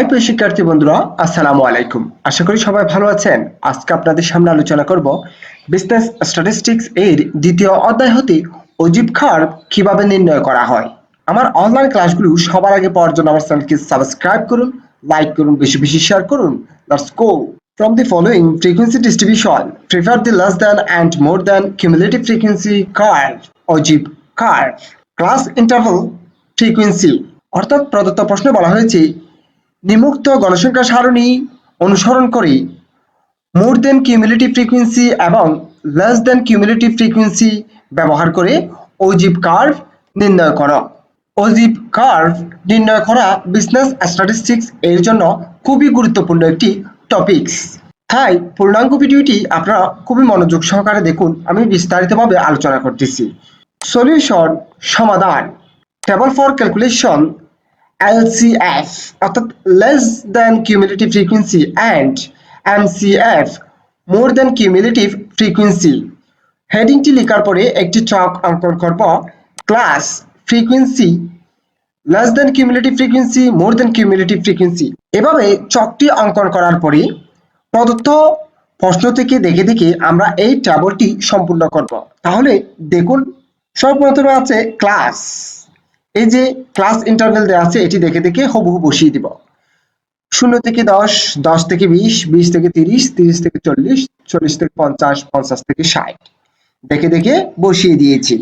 High প্রিয় শিক্ষার্থী বন্ধুরা, আসসালামু আলাইকুম। আশা করি সবাই ভালো আছেন। আজকে আপনাদের সামনে আলোচনা করব বিজনেস স্ট্যাটিস্টিক্স এর দ্বিতীয় অধ্যায় হতে অজীব কার্ভ কিভাবে নির্ণয় করা হয়। আমার অনলাইন ক্লাসগুলো সবার আগে পাওয়ার জন্য আমার চ্যানেলকে সাবস্ক্রাইব করুন, লাইক করুন, বেশি বেশি শেয়ার করুন। Let's go. From the following frequency distribution, prefer the less than and more than cumulative frequency curve, অজীব কার্ভ। ক্লাস ইন্টারভাল ফ্রিকোয়েন্সি, অর্থাৎ প্রদত্ত প্রশ্নে বলা হয়েছে নিম্নোক্ত গণসংখ্যা সারণী অনুসরণ করে মোর দেন কিউমুলেটিভ ফ্রিকোয়েন্সি এবং লেস দেন কিউমুলেটিভ ফ্রিকোয়েন্সি ব্যবহার করে অজীব কার্ভ নির্ণয় করো। অজীব কার্ভ নির্ণয় করা বিজনেস স্ট্যাটিস্টিক্স এর জন্য খুবই গুরুত্বপূর্ণ একটি টপিকস। তাই পূর্ণাঙ্গ ভিডিওটি আপনারা খুবই মনোযোগ সহকারে দেখুন। আমি বিস্তারিতভাবে আলোচনা করতেছি। সলিউশন, সমাধান। টেবল ফর ক্যালকুলেশন LCF অর্থাৎ less than cumulative frequency and MCF more than cumulative frequency। হেডিংটি লেখার পরে একটি চক অঙ্কন করব। Class frequency, less than cumulative frequency, more than cumulative frequency। এভাবে চকটি অঙ্কন করার পরে প্রদত্ত প্রশ্ন থেকে দেখে দেখে আমরা এই টেবলটি সম্পূর্ণ করব। তাহলে দেখুন, সর্বপ্রথমে আছে ক্লাস। এই যে ক্লাস ইন্টারভেল দেওয়া আছে, এটি দেখে দেখে হুবহু বসিয়ে দিব। 0 থেকে 10, 10 থেকে 20, 20 থেকে 30, 30 থেকে 40, 40 থেকে 50, 50 থেকে 60 দেখে দেখে বসিয়ে দিয়েছি।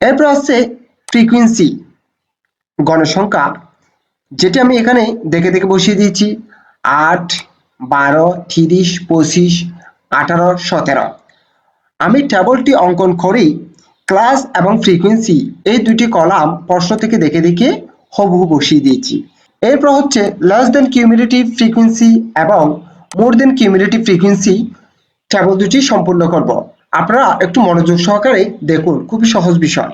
এরপর আছে ফ্রিকোয়েন্সি, গণসংখ্যা, যেটি আমি এখানে দেখে দেখে বসিয়ে দিয়েছি। 8, 12, 30, 25, 18, 17। আমি টেবলটি অঙ্কন করেই ক্লাস এবং ফ্রিকোয়েন্সি এই দুটি কলাম প্রশ্ন থেকে দেখে দেখে হুবহু বসিয়ে দিয়েছি। এরপর হচ্ছে লেস দেন কিউমুলেটিভ ফ্রিকোয়েন্সি এবং মোর দেন কিউমুলেটিভ ফ্রিকোয়েন্সি টেবল দুটি সম্পূর্ণ করব। আপনারা একটু মনোযোগ সহকারে দেখুন, খুবই সহজ বিষয়।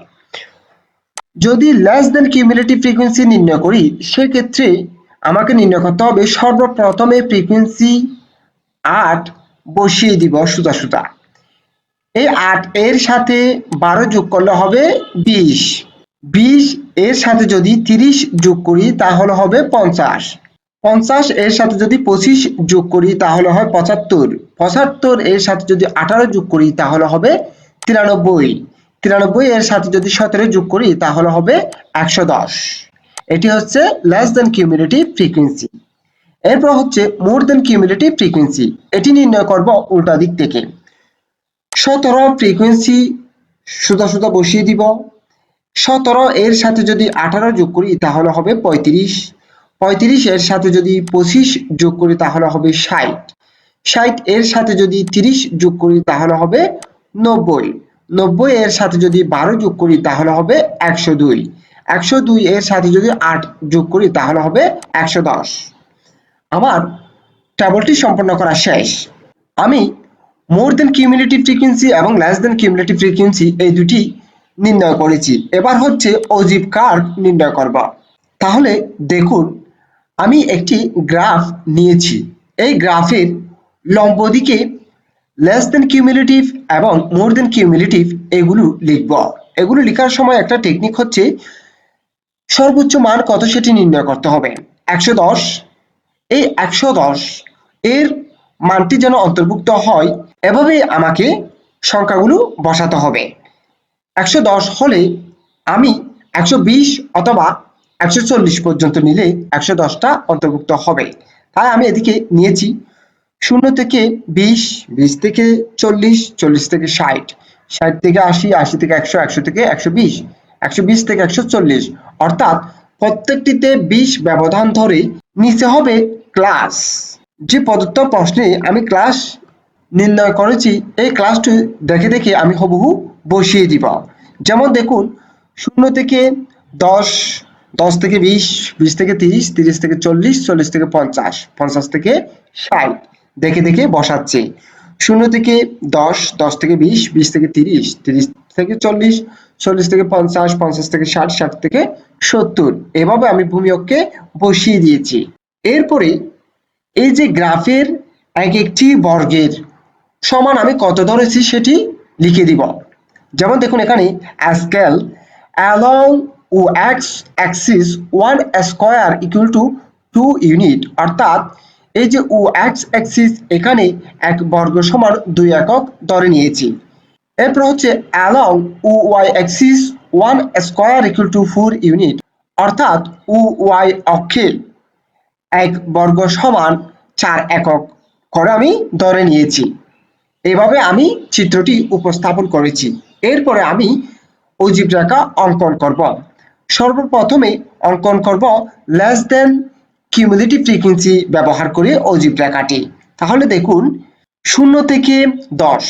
যদি লেস দেন কিউমুলেটিভ ফ্রিকোয়েন্সি নির্ণয় করি, সেক্ষেত্রে আমাকে নির্ণয় করতে হবে সর্বপ্রথমে ফ্রিকোয়েন্সি 8 বসিয়ে দিব সোজা সোজা। এই 8 এর সাথে 12 যোগ করলে হবে 20, 20 এর সাথে যদি 30 যোগ করি তাহলে হবে 50, 50 এর সাথে যদি 25 যোগ করি তাহলে হয় 75, 75 এর সাথে যদি 18 যোগ করি তাহলে হবে 93, 93 এর সাথে যদি 17 যোগ করি তাহলে হবে 110। এটি হচ্ছে লেস দেন কিউমুলেটিভ ফ্রিকোয়েন্সি। এরপর হচ্ছে মোর দেন কিউমুলেটিভ ফ্রিকোয়েন্সি, এটি নির্ণয় করব উল্টা দিক থেকে। 17 ফ্রিকোয়েন্সি সোজা সোজা বসিয়ে দিব। 17 এর সাথে যদি 18 যোগ করি তাহলে হবে 35, 35 এর সাথে যদি 25 যোগ করি তাহলে হবে 60, 60 এর সাথে যদি 30 যোগ করি তাহলে হবে 90, 90 এর সাথে যদি 12 যোগ করি তাহলে হবে 102, 102 এর সাথে যদি 8 যোগ করি তাহলে হবে 110। আমার টেবলটি সম্পন্ন করা শেষ। আমি মোর দেন কিউমুলেটিভ ফ্রিকোয়েন্সি এবং লেস দেন কিউমুলেটিভ ফ্রিকোয়েন্সি এই দুটি নির্ণয় করেছি। এবার হচ্ছে অজীব কার্ভ নির্ণয় করব। তাহলে দেখুন, আমি একটি গ্রাফ নিয়েছি। এই গ্রাফের লম্ব দিকে লেস দেন কিউমুলেটিভ এবং মোর দেন কিউমুলেটিভ এগুলো লিখব। এগুলো লেখার সময় একটা টেকনিক হচ্ছে সর্বোচ্চ মান কত সেটি নির্ণয় করতে হবে। 110, এই 110 এর মানটি যেন অন্তর্ভুক্ত হয়, এভাবে আমাকে সংখ্যাগুলো বসাতে হবে। 110 হলে আমি 120 অথবা 140 পর্যন্ত নিলে 110টা অন্তর্ভুক্ত হবে। তাই আমি এদিকে নিয়েছি 0 থেকে 20, 20 থেকে 40, 40 থেকে 60, 60 থেকে 80, 80 থেকে 100, 100 থেকে 120, 120 থেকে 140, অর্থাৎ প্রত্যেকটিতে 20 ব্যবধান ধরে নিচে হবে ক্লাস। যে প্রদত্ত প্রশ্নে আমি ক্লাস নির্ণয় করেছি, এই ক্লাসটি দেখে দেখে আমি হুবহু বসিয়ে দিব। যেমন দেখুন, 0 থেকে 10, 10 থেকে 20, 20 থেকে 30, 30 থেকে 40, 40 থেকে 50, 50 থেকে 60 দেখে দেখে বসাচ্ছে। 0 থেকে 10, 10 থেকে 20, 20 থেকে 30, 30 থেকে 40, 40 থেকে 50, 50 থেকে 60, 60 থেকে 70 এভাবে আমি ভূমিয়ককে বসিয়ে দিয়েছি। এরপরে এই যে গ্রাফের এক একটি বর্গের সমান আমি কত ধরেছি সেটি লিখে দিব। যেমন দেখুন, এখানে scale along x axis 1 square equal to unit, অর্থাৎ এই যে ও এক্স অ্যাক্সিস এখানে 1 বর্গ সমান 2 একক ধরে নিয়েছি। এরপর হচ্ছে along O Y axis 1 square equal to 4 unit, অর্থাৎ ও ওয়াই অক্ষে 1 বর্গ সমান 4 একক করে আমি ধরে নিয়েছি। এভাবে আমি চিত্রটি উপস্থাপন করেছি। এরপরে আমি অজীব রেখা অঙ্কন করব। সর্বপ্রথমে অঙ্কন করব লেস দেন কিউমুলেটিভ ফ্রিকোয়েন্সি ব্যবহার করে অজীব রেখাটি। তাহলে দেখুন 0 থেকে 10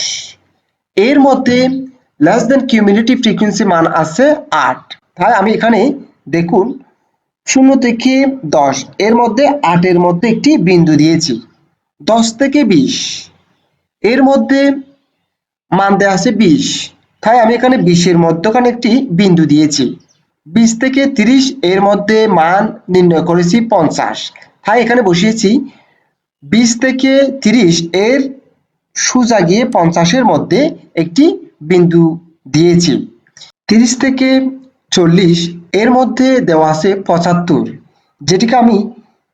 এর মধ্যে লেস দেন কিউমুলেটিভ ফ্রিকোয়েন্সি মান আছে 8। তাই আমি এখানে দেখুন 0 থেকে 10 এর মধ্যে 8 এর মধ্যে একটি বিন্দু দিয়েছি। 10 থেকে 20 এর মধ্যে মান দেওয়া আছে 20, তাই আমি এখানে 20 এর মধ্যখানে একটি বিন্দু দিয়েছি। 20 থেকে 30 এর মধ্যে মান নির্ণয় করেছি 50, তাই এখানে বসিয়েছি 20 থেকে 30 এর সোজা গিয়ে 50 এর মধ্যে একটি বিন্দু দিয়েছি। 30 থেকে 40 এর মধ্যে দেওয়া আছে 75, যেটিকে আমি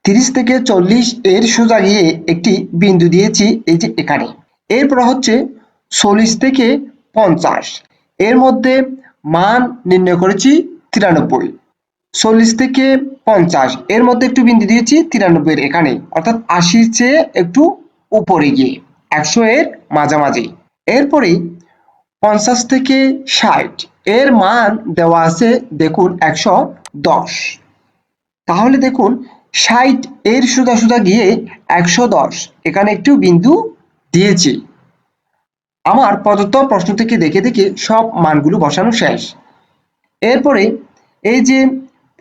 30 থেকে 40 এর সোজা গিয়ে একটি বিন্দু দিয়েছি এই যে এখানে। এরপর হচ্ছে 40 থেকে 50 এর মধ্যে মান নির্ণয় করেছি 93। 40 থেকে 50 এর মধ্যে একটু বিন্দু দিয়েছি 93 এর এখানে, অর্থাৎ 80 চেয়ে একটু উপরে গিয়ে 100 এর মাঝামাঝি। এরপরে 50 থেকে 60 এর মান দেওয়া আছে দেখুন 110। তাহলে দেখুন 60 এর সোজা সোজা গিয়ে 110 এখানে একটু বিন্দু দিয়েছি। আমার প্রদত্ত প্রশ্ন থেকে দেখে দেখে সব মানগুলো বসানো শেষ। এরপরে এই যে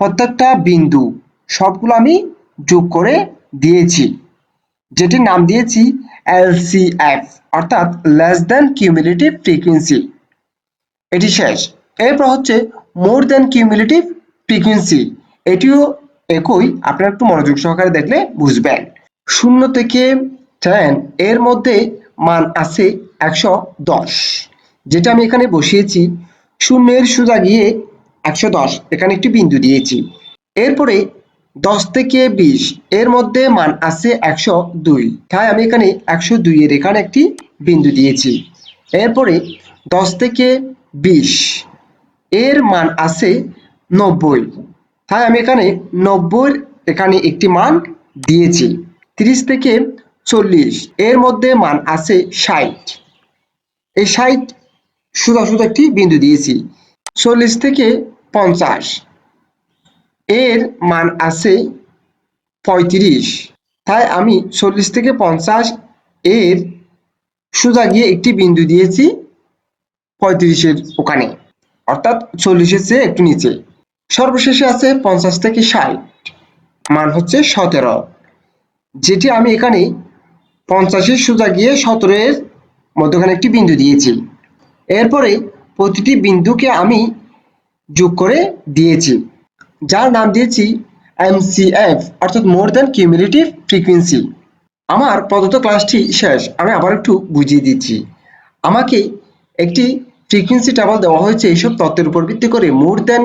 প্রত্যেকটা বিন্দু সবগুলো আমি যোগ করে দিয়েছি, যেটির নাম দিয়েছি LCF, অর্থাৎ লেস দেন কিউমুলেটিভ ফ্রিকোয়েন্সি। এটি শেষ। এরপর হচ্ছে মোর দেন কিউমুলেটিভ ফ্রিকোয়েন্সি, এটিও একই, আপনারা একটু মনোযোগ সহকারে দেখলে বুঝবেন। 0 থেকে 10 এর মধ্যে মান আছে 110, যেটা আমি এখানে বসিয়েছি। 0 এর সোজা গিয়ে 110 এখানে একটি বিন্দু দিয়েছি। এরপরে 10 থেকে 20 এর মধ্যে মান আছে 102, তাই আমি এখানে 102 এর এখানে একটি বিন্দু দিয়েছি। এরপরে 10 থেকে 20 এর মান আছে 90, তাই আমি এখানে 90 এখানে একটি মান দিয়েছি। 30 থেকে 40 এর মধ্যে মান আছে 60, এই 60 সোজা সোজা একটি বিন্দু দিয়েছি। 40 থেকে 50 এর মান আছে 35, তাই আমি 40 থেকে 50 এর সোজা গিয়ে একটি বিন্দু দিয়েছি 35 এর ওখানে, অর্থাৎ 40 এর চেয়ে একটু নিচে। সর্বশেষে আছে 50 থেকে 60, মান হচ্ছে 17, যেটি আমি এখানে 50 এর সোজা গিয়ে 17 এর মধ্যখানে একটি বিন্দু দিয়েছি। এরপরে প্রতিটি বিন্দুকে আমি যোগ করে দিয়েছি, যার নাম দিয়েছি MCF, অর্থাৎ মোর দ্যান কিউমুলেটিভ ফ্রিকোয়েন্সি। আমার প্রদত্ত ক্লাসটি শেষ। আমি আবার একটু বুঝিয়ে দিচ্ছি। আমাকে একটি ফ্রিকোয়েন্সি টেবল দেওয়া হয়েছে। এইসব তথ্যের উপর ভিত্তি করে মোর দ্যান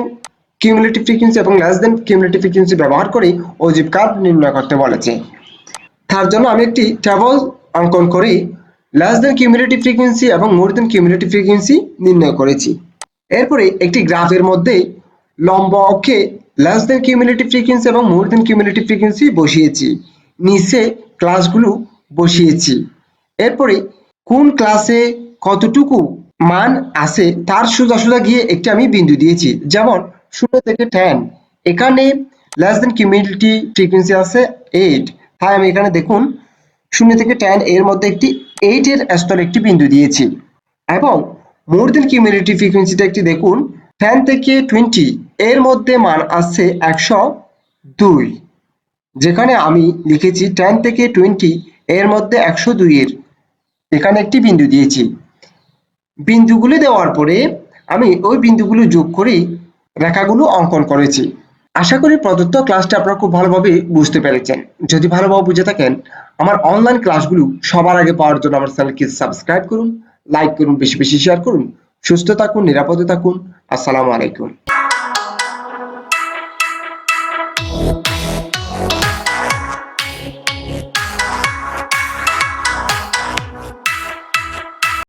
কিউমুলেটিভ ফ্রিকোয়েন্সি এবং লেস দ্যান কিউমুলেটিভ ফ্রিকোয়েন্সি ব্যবহার করে অজীব কার্ভ নির্ণয় করতে বলেছে। তার জন্য আমি একটি টেবল অঙ্কন করি, লেস দ্যান কিউমুলেটিভ ফ্রিকোয়েন্সি এবং মোর দ্যান কিউমুলেটিভ ফ্রিকোয়েন্সি নির্ণয় করেছি। এরপরে একটি গ্রাফের মধ্যে লম্ব অক্ষে লেস দ্যান কিউমুলেটিভ ফ্রিকোয়েন্সি এবং মোর দ্যান কিউমুলেটিভ ফ্রিকোয়েন্সি বসিয়েছি, নিচে ক্লাসগুলো বসিয়েছি। এরপরে কোন ক্লাসে কতটুকু মান আছে তার সোজা সোজা গিয়ে একটি আমি বিন্দু দিয়েছি। যেমন 0 থেকে 10 এখানে লেস দ্যান কিউমুলেটিভ ফ্রিকোয়েন্সি আছে 8, তাই আমি এখানে দেখুন 0 থেকে 10 এর মধ্যে একটি 8 এর স্তরে একটি বিন্দু দিয়েছি। এবং মোর দ্যান কিউমুলেটিভ ফ্রিকোয়েন্সিটা একটি দেখুন 10 থেকে 20 এর মধ্যে মান আছে 102, যেখানে আমি লিখেছি 10 থেকে 20 এর মধ্যে 102 এর এখানে একটি বিন্দু দিয়েছি। বিন্দুগুলি দেওয়ার পরে আমি ওই বিন্দুগুলো যোগ করে রেখাগুলো অঙ্কন করেছি। আশা করি প্রদত্ত ক্লাসটা আপনারা খুব ভালোভাবে বুঝতে পেরেছেন। যদি ভালোভাবে বুঝে থাকেন, আমার অনলাইন ক্লাসগুলো সবার আগে পাওয়ার জন্য আমার চ্যানেলকে সাবস্ক্রাইব করুন, লাইক করুন, বেশি বেশি শেয়ার করুন। সুস্থ থাকুন, নিরাপদে থাকুন। আসসালামু আলাইকুম।